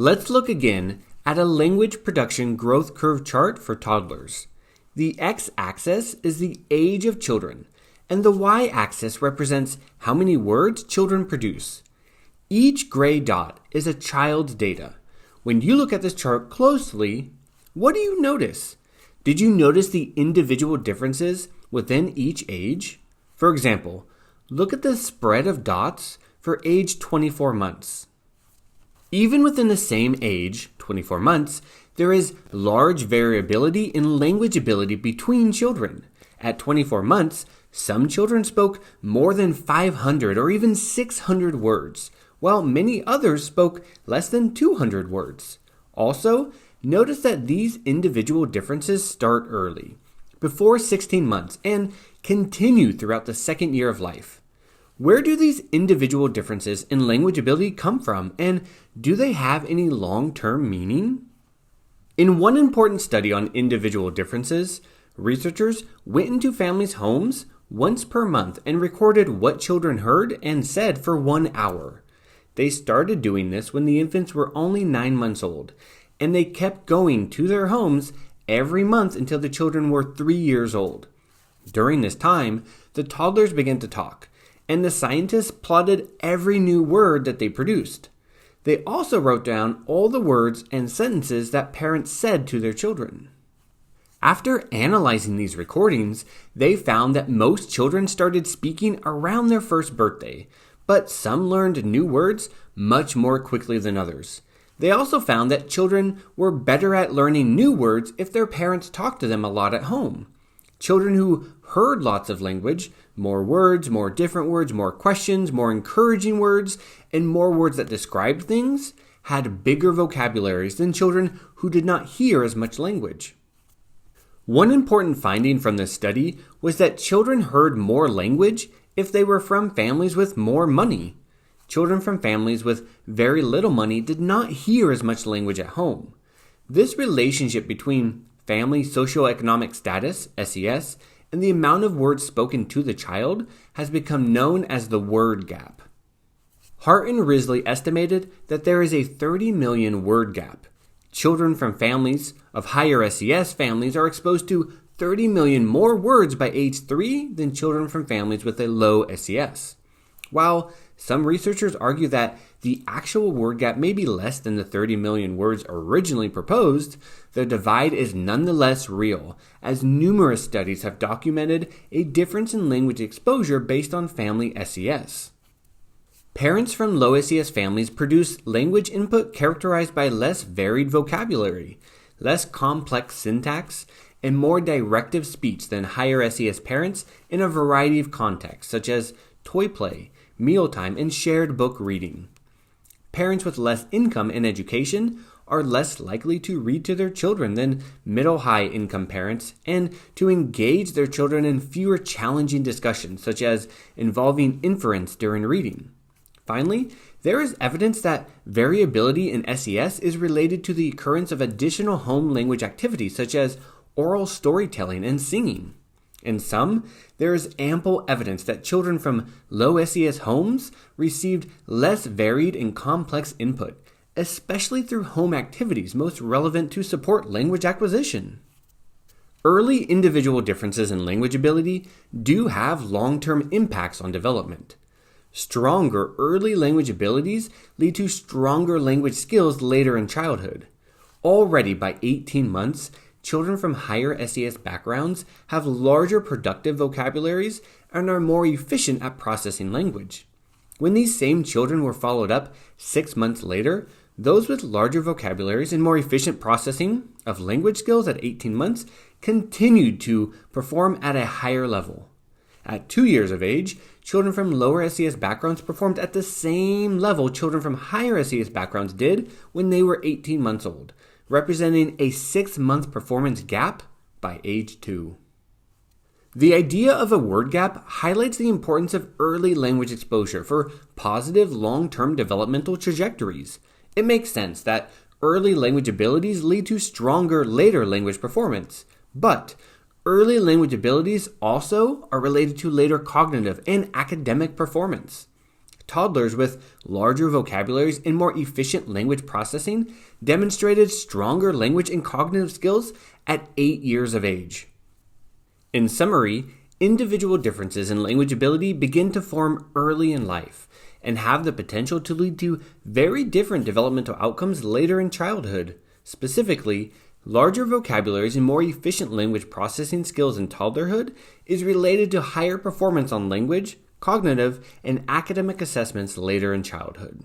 Let's look again at a language production growth curve chart for toddlers. The x-axis is the age of children, and the y-axis represents how many words children produce. Each gray dot is a child's data. When you look at this chart closely, what do you notice? Did you notice the individual differences within each age? For example, look at the spread of dots for age 24 months. Even within the same age, 24 months, there is large variability in language ability between children. At 24 months, some children spoke more than 500 or even 600 words, while many others spoke less than 200 words. Also, notice that these individual differences start early, before 16 months, and continue throughout the second year of life. Where do these individual differences in language ability come from, and do they have any long-term meaning? In one important study on individual differences, researchers went into families' homes once per month and recorded what children heard and said for 1 hour. They started doing this when the infants were only 9 months old, and they kept going to their homes every month until the children were 3 years old. During this time, the toddlers began to talk, and the scientists plotted every new word that they produced. They also wrote down all the words and sentences that parents said to their children. After analyzing these recordings, they found that most children started speaking around their first birthday, but some learned new words much more quickly than others. They also found that children were better at learning new words if their parents talked to them a lot at home. Children who heard lots of language, more words, more different words, more questions, more encouraging words, and more words that described things, had bigger vocabularies than children who did not hear as much language. One important finding from this study was that children heard more language if they were from families with more money. Children from families with very little money did not hear as much language at home. This relationship between family socioeconomic status, SES, and the amount of words spoken to the child has become known as the word gap. Hart and Risley estimated that there is a 30 million word gap. Children from families of higher SES families are exposed to 30 million more words by age 3 than children from families with a low SES. While some researchers argue that the actual word gap may be less than the 30 million words originally proposed, the divide is nonetheless real, as numerous studies have documented a difference in language exposure based on family SES. Parents from low SES families produce language input characterized by less varied vocabulary, less complex syntax, and more directive speech than higher SES parents in a variety of contexts, such as toy play, mealtime, and shared book reading. Parents with less income and education are less likely to read to their children than middle-high income parents and to engage their children in fewer challenging discussions, such as involving inference during reading. Finally, there is evidence that variability in SES is related to the occurrence of additional home language activities, such as oral storytelling and singing. In some, there is ample evidence that children from low SES homes received less varied and complex input, especially through home activities most relevant to support language acquisition. Early individual differences in language ability do have long-term impacts on development. Stronger early language abilities lead to stronger language skills later in childhood. Already by 18 months, children from higher SES backgrounds have larger productive vocabularies and are more efficient at processing language. When these same children were followed up 6 months later, those with larger vocabularies and more efficient processing of language skills at 18 months continued to perform at a higher level. At 2 years of age, children from lower SES backgrounds performed at the same level children from higher SES backgrounds did when they were 18 months old, representing a 6-month performance gap by age 2. The idea of a word gap highlights the importance of early language exposure for positive long-term developmental trajectories. It makes sense that early language abilities lead to stronger later language performance, but early language abilities also are related to later cognitive and academic performance. Toddlers with larger vocabularies and more efficient language processing demonstrated stronger language and cognitive skills at 8 years of age. In summary, individual differences in language ability begin to form early in life and have the potential to lead to very different developmental outcomes later in childhood. Specifically, larger vocabularies and more efficient language processing skills in toddlerhood is related to higher performance on language, cognitive, and academic assessments later in childhood.